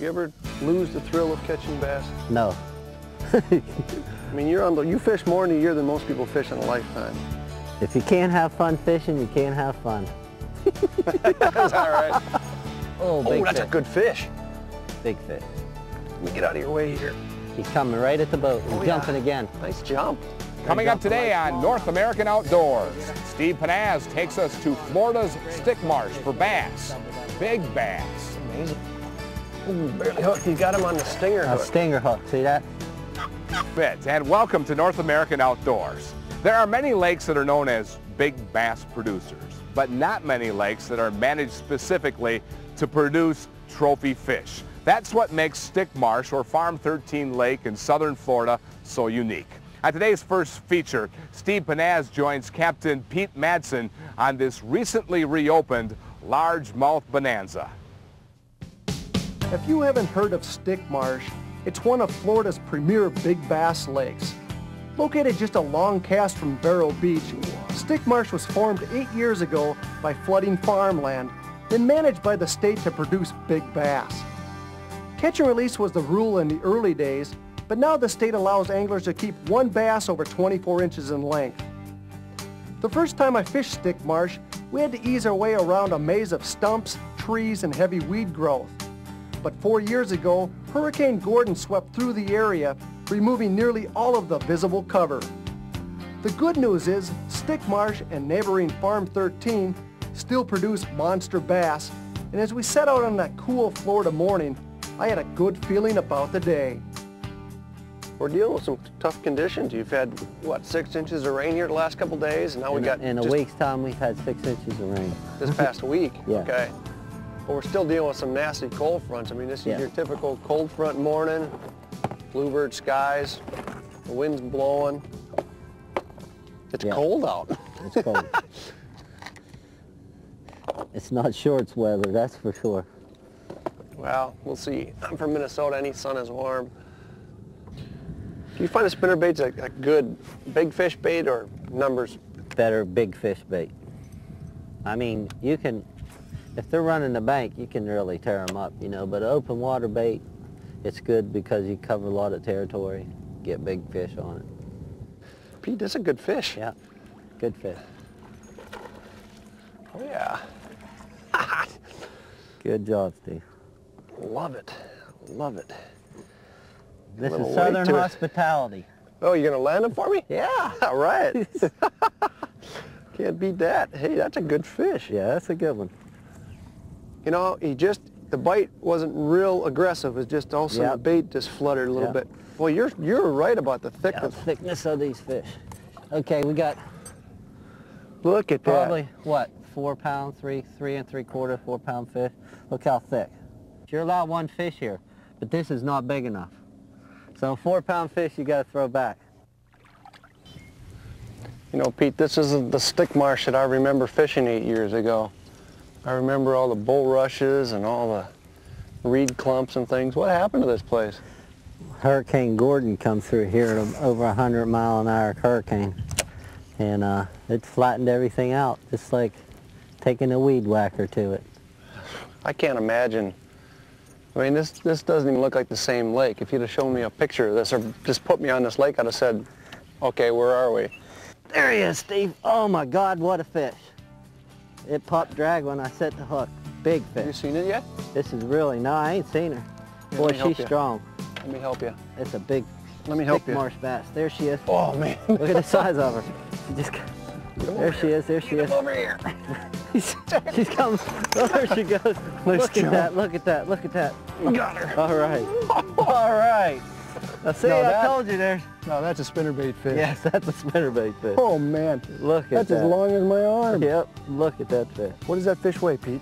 You ever lose the thrill of catching bass? No. I mean, you fish more in a year than most people fish in a lifetime. If you can't have fun fishing, you can't have fun. That's all right. Oh, big that's fish. a good fish. Big fish. Let me get out of your way here. He's coming right at the boat and jumping again. Nice jump. Coming up today on North American Outdoors, Steve Panaz takes us to Florida's Stickmarsh for bass. Big bass. Amazing. Ooh, barely hooked. You got him on the stinger hook. A stinger hook, see that? And welcome to North American Outdoors. There are many lakes that are known as big bass producers, but not many lakes that are managed specifically to produce trophy fish. That's what makes Stickmarsh or Farm 13 Lake in southern Florida so unique. At today's first feature, Steve Panaz joins Captain Pete Madsen on this recently reopened largemouth bonanza. If you haven't heard of Stickmarsh, it's one of Florida's premier big bass lakes. Located just a long cast from Vero Beach, Stickmarsh was formed 8 years ago by flooding farmland, then managed by the state to produce big bass. Catch and release was the rule in the early days, but now the state allows anglers to keep one bass over 24 inches in length. The first time I fished Stickmarsh, we had to ease our way around a maze of stumps, trees, and heavy weed growth. But 4 years ago, Hurricane Gordon swept through the area, removing nearly all of the visible cover. The good news is Stickmarsh and neighboring Farm 13 still produce monster bass, and as we set out on that cool Florida morning, I had a good feeling about the day. We're dealing with some tough conditions. You've had, what, 6 inches of rain here the last couple days, and now we got... In a week's time, we've had 6 inches of rain. This past week? Yeah. Okay. But we're still dealing with some nasty cold fronts. I mean, this is your typical cold front morning, bluebird skies, the wind's blowing. It's cold out. It's cold. It's not shorts weather, that's for sure. Well, we'll see. I'm from Minnesota. Any sun is warm. Do you find the spinnerbait's a good big fish bait or numbers? Better big fish bait. I mean, you can, if they're running the bank, you can really tear them up, you know, but open water bait, it's good because you cover a lot of territory, get big fish on it. Pete, that's a good fish. Yeah, good fish. Oh, yeah. Good job, Steve. Love it. Love it. This is Southern hospitality. Oh, you're going to land them for me? Yeah. All right. Can't beat that. Hey, that's a good fish. Yeah, that's a good one. You know, the bite wasn't real aggressive. It's just all of a sudden the bait just fluttered a little bit. Well, you're right about the thickness of these fish. Okay, we got... Look at that. Probably, what, 4 pound, 3 3/4, 4 pound fish. Look how thick. You're allowed one fish here, but this is not big enough. So 4 pound fish you got to throw back. You know, Pete, this isn't the Stickmarsh that I remember fishing 8 years ago. I remember all the bulrushes and all the reed clumps and things. What happened to this place? Hurricane Gordon come through here at over 100-mile-an-hour hurricane, and it flattened everything out, just like taking a weed whacker to it. I can't imagine. I mean, this doesn't even look like the same lake. If you'd have shown me a picture of this or just put me on this lake, I'd have said, okay, where are we? There he is, Steve. Oh my God, what a fish. It popped drag when I set the hook. Big fish. Have you seen it yet? This is really, no, I ain't seen her. Here, boy, she's strong. Let me help you. It's a big Stickmarsh bass. There she is. Oh, man. Look at the size of her. There she is, there she is. Come over here. She's coming. Oh, there she goes. Look at that, look at that, look at that. Got her. All right. All right. Now see, I told you there. No, that's a spinnerbait fish. Yes, that's a spinnerbait fish. Oh, man. Look at that. That's as long as my arm. Yep, look at that fish. What does that fish weigh, Pete?